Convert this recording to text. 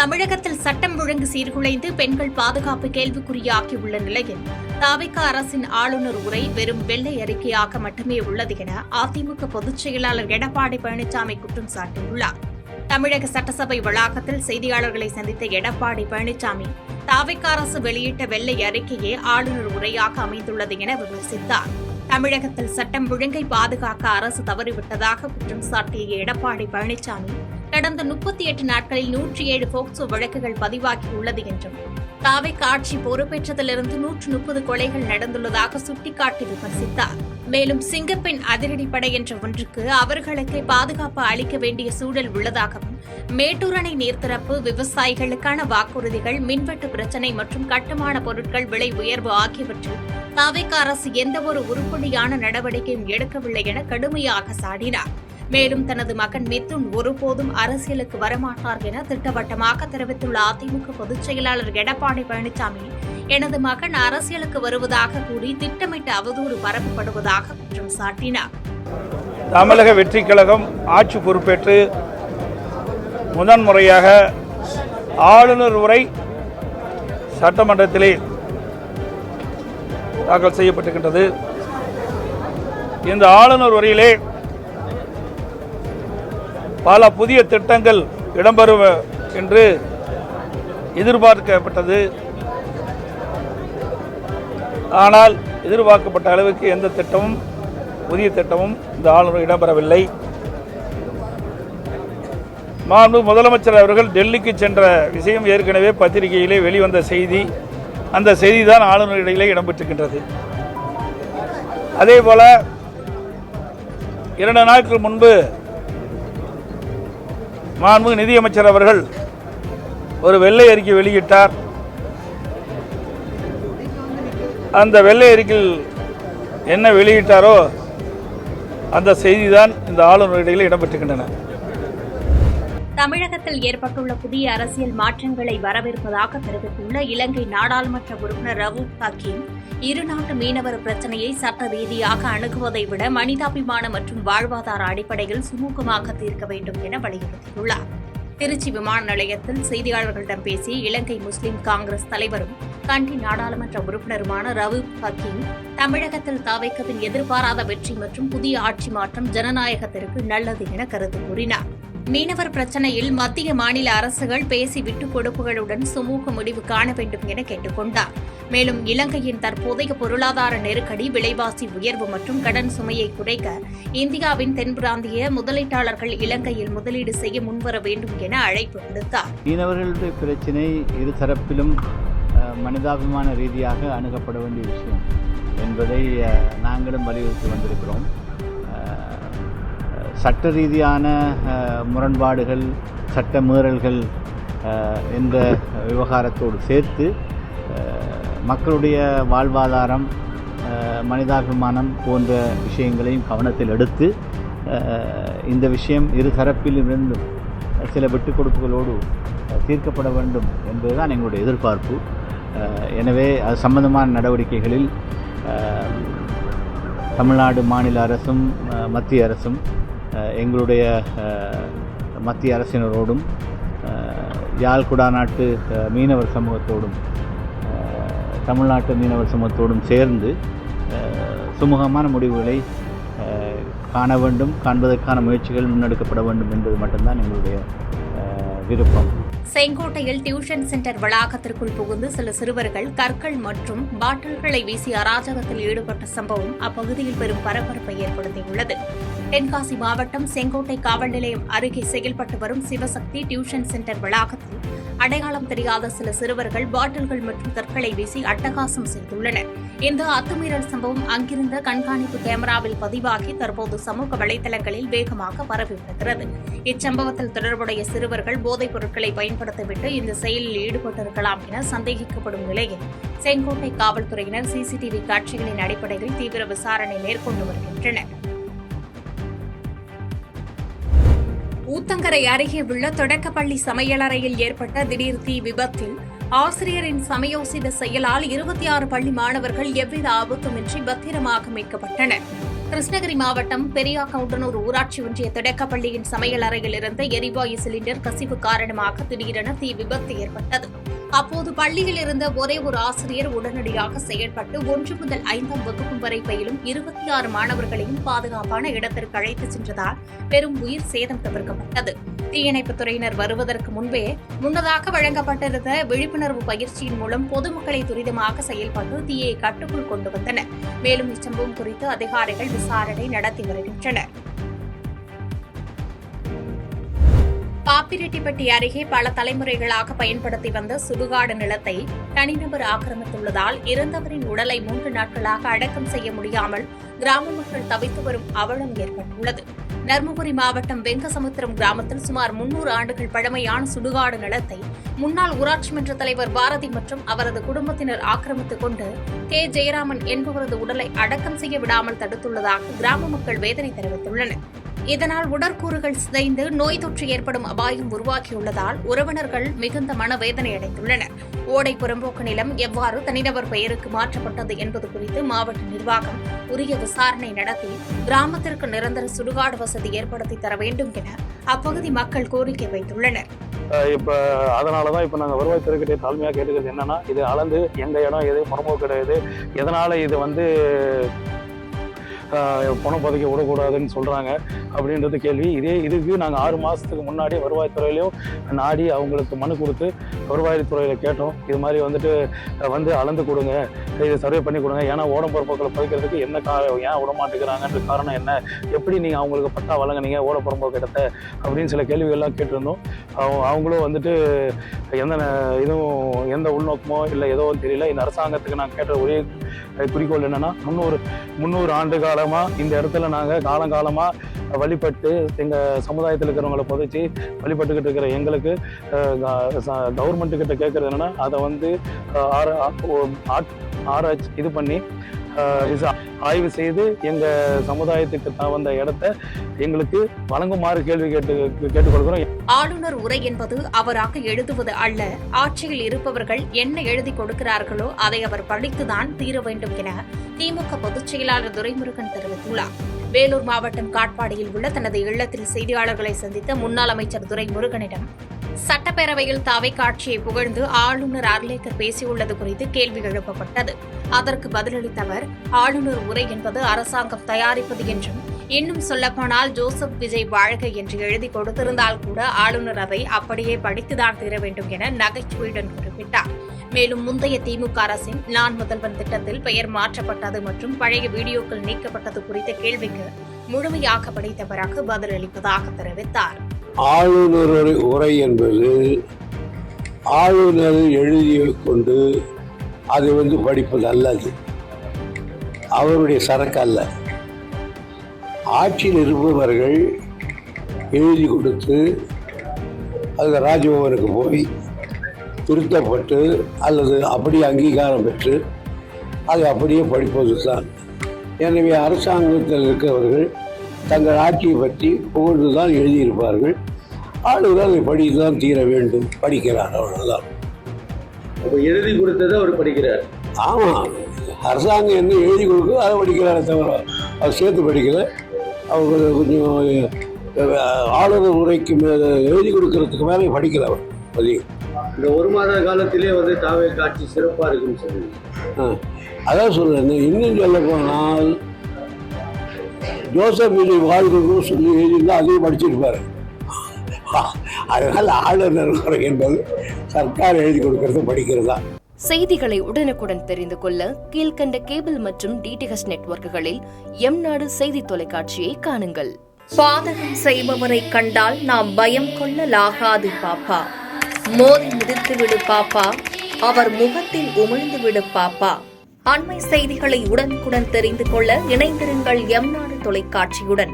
தமிழகத்தில் சட்டம் ஒழுங்கு சீர்குலைந்து பெண்கள் பாதுகாப்பு கேள்விக்குறியாகியுள்ள நிலையில் தவிக அரசின் ஆளுநர் உரை வெறும் வெள்ளை அறிக்கையாக மட்டுமே உள்ளது என அதிமுக பொதுச் செயலாளர் எடப்பாடி பழனிசாமி குற்றம் சாட்டியுள்ளார். தமிழக சட்டசபை வளாகத்தில் செய்தியாளர்களை சந்தித்த எடப்பாடி பழனிசாமி தவிக அரசு வெளியிட்ட வெள்ளை அறிக்கையே ஆளுநர் உரையாக அமைந்துள்ளது என விமர்சித்தார். தமிழகத்தில் சட்டம் ஒழுங்கை பாதுகாக்க அரசு தவறிவிட்டதாக குற்றம் சாட்டிய எடப்பாடி பழனிசாமி கடந்த 38 நாட்களில் 107 போக்சோ வழக்குகள் பதிவாகியுள்ளது என்றும் தவிக ஆட்சி பொறுப்பேற்றதிலிருந்து 130 கொலைகள் நடந்துள்ளதாக சுட்டிக்காட்டி விமர்சித்தார். மேலும் சிங்கப்பெண் அதிரடிப்படை என்ற ஒன்றுக்கு அவர்களுக்கு பாதுகாப்பு அளிக்க வேண்டிய சூழல் உள்ளதாகவும் மேட்டூர் அணை நீர்த்திறப்பு, விவசாயிகளுக்கான வாக்குறுதிகள், மின்வெட்டு பிரச்சினை மற்றும் கட்டுமான பொருட்கள் விலை உயர்வு ஆகியவற்றில் தவிக அரசு எந்தவொரு உருப்படியான நடவடிக்கையும் எடுக்கவில்லை என கடுமையாக சாடினார். மேலும் தனது மகன் மிதுன் ஒருபோதும் அரசியலுக்கு வரமாட்டார் என திட்டவட்டமாக தெரிவித்துள்ள அதிமுக பொதுச் செயலாளர் எடப்பாடி பழனிசாமி எனது மகன் அரசியலுக்கு வருவதாக கூறி திட்டமிட்டு அவதூறு பரப்பப்படுவதாக குற்றம் சாட்டினார். தமிழக வெற்றிக் கழகம் ஆட்சி பொறுப்பேற்று முதன்முறையாக ஆளுநர் உரை சட்டமன்றத்திலே தாக்கல் செய்யப்பட்டிருக்கின்றது. இந்த ஆளுநர் உரையிலே பல புதிய திட்டங்கள் இடம்பெறும் என்று எதிர்பார்க்கப்பட்டது. ஆனால் எதிர்பார்க்கப்பட்ட அளவுக்கு எந்த திட்டமும் புதிய திட்டமும் இந்த ஆளுநர் இடம்பெறவில்லை. மாண்பு முதலமைச்சர் அவர்கள் டெல்லிக்கு சென்ற விஷயம் ஏற்கனவே பத்திரிகையிலே வெளிவந்த செய்தி. அந்த செய்தி தான் ஆளுநர் இடையிலே இடம்பெற்றிருக்கின்றது. அதேபோல 2 நாட்கள் முன்பு மாண்பு நிதியமைச்சர் அவர்கள் ஒரு வெள்ளை அறிக்கை வெளியிட்டார். அந்த வெள்ளை அறிக்கையில் என்ன வெளியிட்டாரோ அந்த செய்திதான் இந்த ஆளுநர் இடையில் இடம்பெற்றிருக்கின்றன. தமிழகத்தில் ஏற்பட்டுள்ள புதிய அரசியல் மாற்றங்களை வரவேற்பதாக தெரிவித்துள்ள இலங்கை நாடாளுமன்ற உறுப்பினர் ரவூப் ஹக்கீம், இருநாட்டு மீனவர் பிரச்சினையை சட்ட ரீதியாக அணுகுவதை விட மனிதாபிமான மற்றும் வாழ்வாதார அடிப்படையில் சுமூகமாக தீர்க்க வேண்டும் என வலியுறுத்தியுள்ளார். திருச்சி விமான நிலையத்தில் செய்தியாளர்களிடம் பேசிய இலங்கை முஸ்லிம் காங்கிரஸ் தலைவரும் கண்டி நாடாளுமன்ற உறுப்பினருமான ரவூப் ஹக்கீம், தமிழகத்தில் தவிகவின் எதிர்பாராத வெற்றி மற்றும் புதிய ஆட்சி மாற்றம் ஜனநாயகத்திற்கு நல்லது என கருத்து கூறினார். மீனவர் பிரச்சினையில் மத்திய மாநில அரசுகள் பேசி விட்டுக் கொடுப்புகளுடன் சுமூக முடிவு காண வேண்டும் என கேட்டுக் கொண்டார். மேலும் இலங்கையின் தற்போதைய பொருளாதார நெருக்கடி, விலைவாசி உயர்வு மற்றும் கடன் சுமையை குறைக்க இந்தியாவின் தென்பிராந்திய முதலீட்டாளர்கள் இலங்கையில் முதலீடு செய்ய முன்வர வேண்டும் என அழைப்பு விடுத்தார். மீனவர்களுடைய பிரச்சினை இருதரப்பிலும் மனிதாபிமான ரீதியாக அணுகப்பட வேண்டிய விஷயம் என்பதை நாங்களும் வலியுறுத்தி வந்திருக்கிறோம். சட்ட ரீதியான முரண்பாடுகள், சட்ட மீறல்கள் என்ற விவகாரத்தோடு சேர்த்து மக்களுடைய வாழ்வாதாரம், மனிதாபிமானம் போன்ற விஷயங்களையும் கவனத்தில் எடுத்து இந்த விஷயம் இரு தரப்பிலிருந்தும் சில விட்டுக் கொடுப்புகளோடு தீர்க்கப்பட வேண்டும் என்பதுதான் எங்களுடைய எதிர்பார்ப்பு. எனவே அது சம்பந்தமான நடவடிக்கைகளில் தமிழ்நாடு மாநில அரசும் மத்திய அரசும் எங்களுடைய மத்திய அரசினரோடும் யாழ் குடாநாட்டு மீனவர் சமூகத்தோடும் தமிழ்நாட்டு மீனவர் சமூகத்தோடும் சேர்ந்து சுமூகமான முடிவுகளை காண வேண்டும், காண்பதற்கான முயற்சிகள் முன்னெடுக்கப்பட வேண்டும் என்பது மட்டும்தான் எங்களுடைய விருப்பம். செங்கோட்டையில் டியூஷன் சென்டர் வளாகத்திற்குள் புகுந்து சில சிறுவர்கள் கற்கள் மற்றும் பாட்டில்களை வீசி அராஜகத்தில் ஈடுபட்ட சம்பவம் அப்பகுதியில் பெரும் பரபரப்பை ஏற்படுத்தியுள்ளது. தென்காசி மாவட்டம் செங்கோட்டை காவல் நிலையம் அருகே செயல்பட்டு வரும் சிவசக்தி டியூஷன் சென்டர் வளாகத்தில் அடையாளம் தெரியாத சில சிறுவர்கள் பாட்டில்கள் மற்றும் கற்களை வீசி அட்டகாசம் செய்துள்ளனர். இந்த அத்துமீறல் சம்பவம் அங்கிருந்த கண்காணிப்பு கேமராவில் பதிவாகி தற்போது சமூக வலைதளங்களில் வேகமாக பரவி வருகிறது. இச்சம்பவத்தில் தொடர்புடைய சிறுவர்கள் போதைப் பொருட்களை பயன்படுத்திவிட்டு இந்த செயலில் ஈடுபட்டிருக்கலாம் என சந்தேகிக்கப்படும் நிலையில் செங்கோட்டை காவல்துறையினர் சிசிடிவி காட்சிகளின் அடிப்படையில் தீவிர விசாரணை மேற்கொண்டு வருகின்றனர். ஊத்தங்கரை அருகே உள்ள தொடக்கப்பள்ளி சமையலறையில் ஏற்பட்ட திடீர் தீ விபத்தில் ஆசிரியரின் சமயோசித செயலால் 26 பள்ளி மாணவர்கள் எவ்வித ஆபத்துமின்றி பத்திரமாக மீட்கப்பட்டனர். கிருஷ்ணகிரி மாவட்டம் பெரியாக்கவுண்டனூர் ஊராட்சி ஒன்றிய தொடக்கப்பள்ளியின் சமையல் அறையில் இருந்த எரிவாயு சிலிண்டர் கசிவு காரணமாக திடீரென தீ விபத்து ஏற்பட்டது. அப்போது பள்ளியில் இருந்த ஒரே ஒரு ஆசிரியர் உடனடியாக செயல்பட்டு 1 முதல் 5ஆம் வகுப்பு வரை பயிலும் 26 மாணவர்களையும் பாதுகாப்பான இடத்திற்கு அழைத்துச் சென்றதால் பெரும் உயிர் சேதம் தவிர்க்கப்பட்டது. தீயணைப்புத் துறையினர் வருவதற்கு முன்னதாக வழங்கப்பட்டிருந்த விழிப்புணர்வு பயிற்சியின் மூலம் பொதுமக்களை துரிதமாக செயல்பட்டு தீயை கட்டுக்குள் கொண்டு வந்தனர். மேலும் இச்சம்பவம் குறித்து அதிகாரிகள் விசாரணை நடத்தி வருகின்றனர். பாப்பிரெட்டிப்பட்டி அருகே பல தலைமுறைகளாக பயன்படுத்தி வந்த சுடுகாடு நிலத்தை தனிநபர் ஆக்கிரமித்துள்ளதால் இறந்தவரின் உடலை 3 நாட்களாக அடக்கம் செய்ய முடியாமல் கிராம மக்கள் தவித்து வரும் அவலம் ஏற்பட்டுள்ளது. தருமபுரி மாவட்டம் வெங்கசமுத்திரம் கிராமத்தில் சுமார் 300 ஆண்டுகள் பழமையான சுடுகாடு நிலத்தை முன்னாள் ஊராட்சி மன்ற தலைவர் பாரதி மற்றும் அவரது குடும்பத்தினர் ஆக்கிரமித்துக் கொண்டு கே. ஜெயராமன் என்பவரது உடலை அடக்கம் செய்ய விடாமல் தடுத்துள்ளதாக கிராம மக்கள் வேதனை தெரிவித்துள்ளனர். இதனால் உடற்கூறுகள் சிதைந்து நோய் தொற்று ஏற்படும் அபாயம் உருவாகியுள்ளதால் உறவினர்கள் மிகுந்த மனவேதனை அடைந்துள்ளனர். ஓடை புறம்போக்கு நிலம் எவ்வாறு தனிநபர் பெயருக்கு மாற்றப்பட்டது என்பது குறித்து மாவட்ட நிர்வாகம் உரிய விசாரணை நடத்தி கிராமத்திற்கு நிரந்தர சுடுகாடு வசதி ஏற்படுத்தி தர வேண்டும் என அப்பகுதி மக்கள் கோரிக்கை வைத்துள்ளனர். அதனாலதான் இப்ப நாங்க வருவாய்த்துறைக்கிட்ட தாழ்மையா கேட்டுக்கிறது என்னன்னா, இது அளந்து எங்க இடம் எது புறம்போக்கு கிடையாது, எதனால இது பணம் பதுக்க விடக்கூடாதுன்னு சொல்கிறாங்க அப்படின்றது கேள்வி. இதுக்கு நாங்கள் 6 மாதத்துக்கு முன்னாடி வருவாய்த்துறையிலையும் நாடி அவங்களுக்கு மனு கொடுத்து வருவாய்த்துறையில் கேட்டோம். இது மாதிரி அளந்து கொடுங்க, இதை சர்வே பண்ணி கொடுங்க. ஏன்னா ஓடப்புறம்போக்களை பதுக்கிறதுக்கு என்ன ஏன் விட மாட்டேங்கிறாங்கன்ற காரணம் என்ன, எப்படி நீங்கள் அவங்களுக்கு பட்டா வழங்கினீங்க ஓடப்புறம்போக்கு இடத்த அப்படின்னு சில கேள்விகள்லாம் கேட்டிருந்தோம். அவங்களும் எந்த உள்நோக்கமோ இல்லை ஏதோ தெரியல. இந்த அரசாங்கத்துக்கு நான் கேட்ட ஒரே குறிக்கோள் என்னன்னா, 300 ஆண்டு காலமாக இந்த இடத்துல நாங்கள் காலங்காலமாக வழிபட்டு எங்கள் சமுதாயத்தில் இருக்கிறவங்களை புதைச்சி வழிபட்டுக்கிட்டு இருக்கிற எங்களுக்கு கவர்மெண்ட்டுக்கிட்ட கேட்குறது என்னென்னா, அதை ஆராய்ச்சி இது பண்ணி ஆய்வு செய்து எங்கள் சமுதாயத்துக்கு தகுந்த இடத்த எங்களுக்கு வழங்குமாறு கேள்வி கேட்டுக்கொள்கிறோம். ஆளுநர் உரை என்பது அவராக எழுதுவது அல்ல. ஆட்சியில் இருப்பவர்கள் என்ன எழுதி கொடுக்கிறார்களோ அதை அவர் படித்துதான் தீர வேண்டும் என திமுக பொதுச் செயலாளர் துரைமுருகன் தெரிவித்துள்ளார். வேலூர் மாவட்டம் காட்பாடியில் உள்ள தனது இல்லத்தில் செய்தியாளர்களை சந்தித்த முன்னாள் அமைச்சர் துரைமுருகனிடம் சட்டப்பேரவையில் தாவேகா ஆட்சியை புகழ்ந்து ஆளுநர் அர்லேக்கர் பேசியுள்ளது குறித்து கேள்வி எழுப்பப்பட்டது. அதற்கு பதிலளித்த அவர், ஆளுநர் உரை என்பது அரசாங்கம் தயாரிப்பது என்றும், இன்னும் சொல்லப்போனால் ஜோசப் விஜய் வாழ்க என்று எழுதி கொடுத்திருந்தால் கூட ஆளுநர் அதை அப்படியே படித்துதான் தீர வேண்டும் என நகைச்சுவையுடன் குறிப்பிட்டார். மேலும் முந்தைய திமுக அரசின் நான் முதல்வன் திட்டத்தில் பெயர் மாற்றப்பட்டது மற்றும் பழைய வீடியோக்கள் நீக்கப்பட்டது குறித்த கேள்விக்கு முழுமையாக படித்த பிறகு பதிலளிப்பதாக தெரிவித்தார். ஆளுநர் உரை என்பது ஆளுநர் எழுதி கொண்டு அது படிப்பது அல்லது அவருடைய சரக்கு அல்ல. ஆட்சியில் இருப்பவர்கள் எழுதி கொடுத்து அது ராஜ்பவனுக்கு போய் திருத்தப்பட்டு அல்லது அப்படியே அங்கீகாரம் பெற்று அதை அப்படியே படிப்பது தான். எனவே அரசாங்கத்தில் இருக்கிறவர்கள் தங்கள் ஆட்சியை பற்றி புகழ்ந்து தான் எழுதியிருப்பார்கள். ஆளுநர் அதை படித்து தான் தீர வேண்டும், படிக்கிறார், அவ்வளோதான். அப்போ எழுதி கொடுத்ததை அவர் படிக்கிறார். ஆமாம், அரசாங்கம் என்ன எழுதி கொடுக்குதோ அதை படிக்கிறாரே தவிர அவர் சேர்த்து படிக்கல. அவர் கொஞ்சம் ஆளுநர் உரைக்கு மேலே எழுதி கொடுக்கறதுக்கு மேலே படிக்கல அவர் பதிவு. இந்த 1 மாத காலத்திலே தாவேகா ஆட்சி சிறப்பாக இருக்குன்னு சொல்லுங்க. அதான் சொல்கிறேன். இன்னும் சொல்ல போனால் ஜோசப் விஜய் வாழ்க்கை சொல்லி எழுதியிருந்தால் அதையும் படிச்சிருப்பார். அதனால் ஆளுநர் உரை என்பது சர்க்கார் எழுதி கொடுக்கறது படிக்கிறதா. செய்திகளை உடனுக்குடன் தெரிந்து கொள்ள கீழ்கண்ட கேபிள் மற்றும் டிடிஹெச் நெட்வொர்க்குகளில் எம்நாடு செய்தி தொலைக்காட்சியை காணுங்கள். பாதகம் செய்பவரை கண்டால் நாம் பயம் கொள்ளலாகாது பாப்பா. மோதி மிதித்து விடு பாப்பா, அவர் முகத்தில் உமிழ்ந்து விடு பாப்பா. அண்மை செய்திகளை உடனுக்குடன் தெரிந்து கொள்ள இணைந்திருங்கள் எம்நாடு தொலைக்காட்சியுடன்.